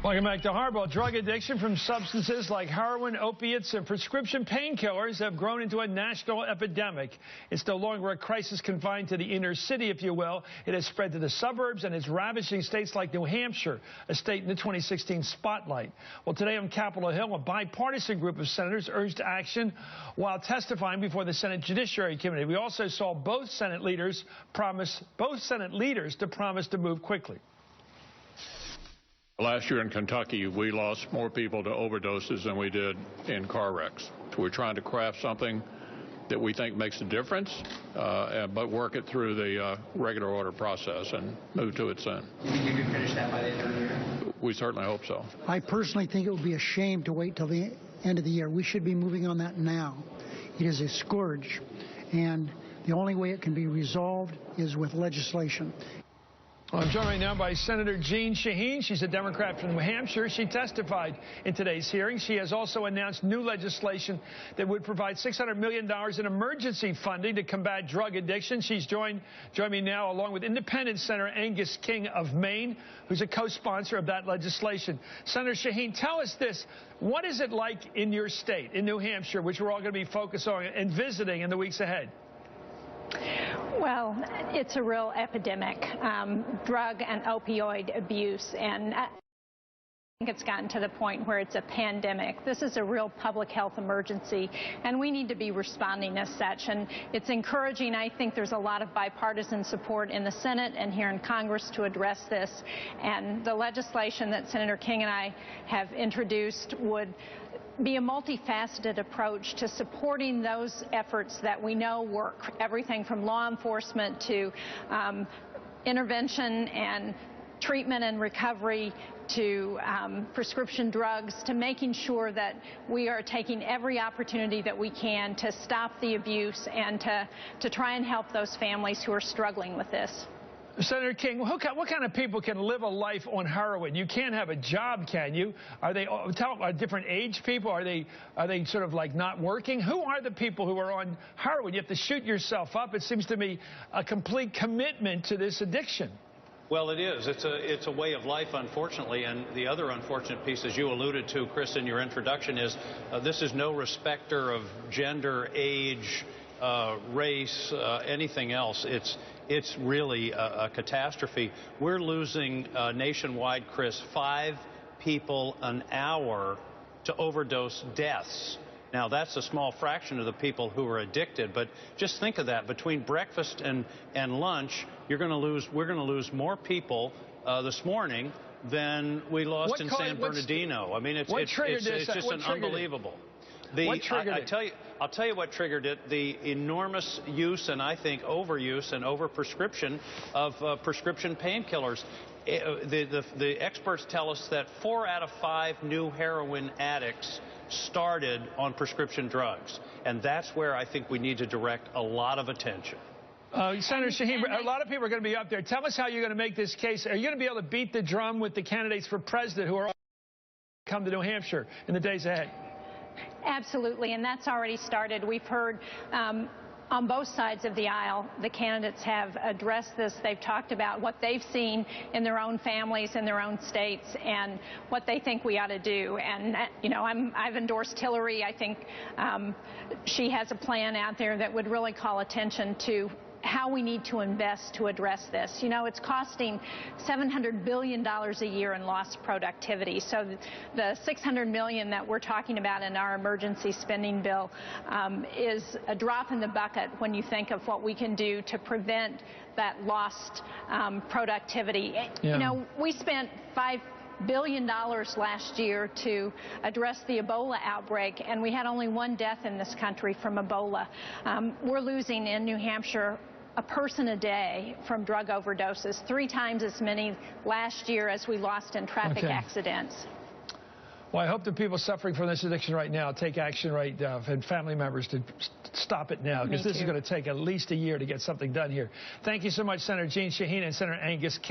Welcome back to Hardball. Drug addiction from substances like heroin, opiates, and prescription painkillers have grown into a national epidemic. It's no longer a crisis confined to the inner city, if you will. It has spread to the suburbs and is ravaging states like New Hampshire, a state in the 2016 spotlight. Well, today on Capitol Hill, a bipartisan group of senators urged action while testifying before the Senate Judiciary Committee. We also saw both Senate leaders to promise to move quickly. Last year in Kentucky, we lost more people to overdoses than we did in car wrecks. So we're trying to craft something that we think makes a difference, but work it through the regular order process and move to it soon. Do you think you can finish that by the end of the year? We certainly hope so. I personally think it would be a shame to wait till the end of the year. We should be moving on that now. It is a scourge, and the only way it can be resolved is with legislation. Well, I'm joined right now by Senator Shaheen. She's a Democrat from New Hampshire. She testified in today's hearing. She has also announced new legislation that would provide $600 million in emergency funding to combat drug addiction. She's joined me now along with Independent Senator Angus King of Maine, who's a co-sponsor of that legislation. Senator Shaheen, tell us this. What is it like in your state, in New Hampshire, which we're all going to be focused on and visiting in the weeks ahead? Well, it's a real epidemic, drug and opioid abuse, and I think it's gotten to the point where it's a pandemic. This is a real public health emergency, and we need to be responding as such. And it's encouraging. I think there's a lot of bipartisan support in the Senate and here in Congress to address this. And the legislation that Senator King and I have introduced would be a multifaceted approach to supporting those efforts that we know work, everything from law enforcement to intervention and treatment and recovery to prescription drugs, to making sure that we are taking every opportunity that we can to stop the abuse and to try and help those families who are struggling with this. Senator King, what kind of people can live a life on heroin? You can't have a job, can you? Are they different age people? Are they sort of like not working? Who are the people who are on heroin? You have to shoot yourself up. It seems to me a complete commitment to this addiction. Well, it is. It's a way of life, unfortunately. And the other unfortunate piece, as you alluded to, Chris, in your introduction, is this is no respecter of gender, age, race, anything else. It's really a catastrophe. We're losing nationwide, Chris, 5 people an hour to overdose deaths. Now, that's a small fraction of the people who are addicted, but just think of that. Between breakfast and lunch, we're going to lose more people this morning than we lost in San Bernardino. I mean, it's just unbelievable. I'll tell you what triggered it, the enormous use and I think overuse and overprescription of prescription painkillers. The experts tell us that 4 out of 5 new heroin addicts started on prescription drugs. And that's where I think we need to direct a lot of attention. Senator Shaheen, a lot of people are going to be up there. Tell us how you're going to make this case. Are you going to be able to beat the drum with the candidates for president who are come to New Hampshire in the days ahead? Absolutely, and that's already started. We've heard on both sides of the aisle, the candidates have addressed this. They've talked about what they've seen in their own families, in their own states, and what they think we ought to do. And, you know, I've endorsed Hillary. I think she has a plan out there that would really call attention to how we need to invest to address this. You know, it's costing $700 billion a year in lost productivity. So the $600 million that we're talking about in our emergency spending bill is a drop in the bucket when you think of what we can do to prevent that lost productivity. Yeah. You know, we spent $5 billion last year to address the Ebola outbreak, and we had only 1 death in this country from Ebola. We're losing in New Hampshire a person a day from drug overdoses, 3 times as many last year as we lost in traffic accidents. Well, I hope the people suffering from this addiction right now take action right now, and family members to stop it now, because this is going to take at least a year to get something done here. Thank you so much, Senator Shaheen and Senator Angus King.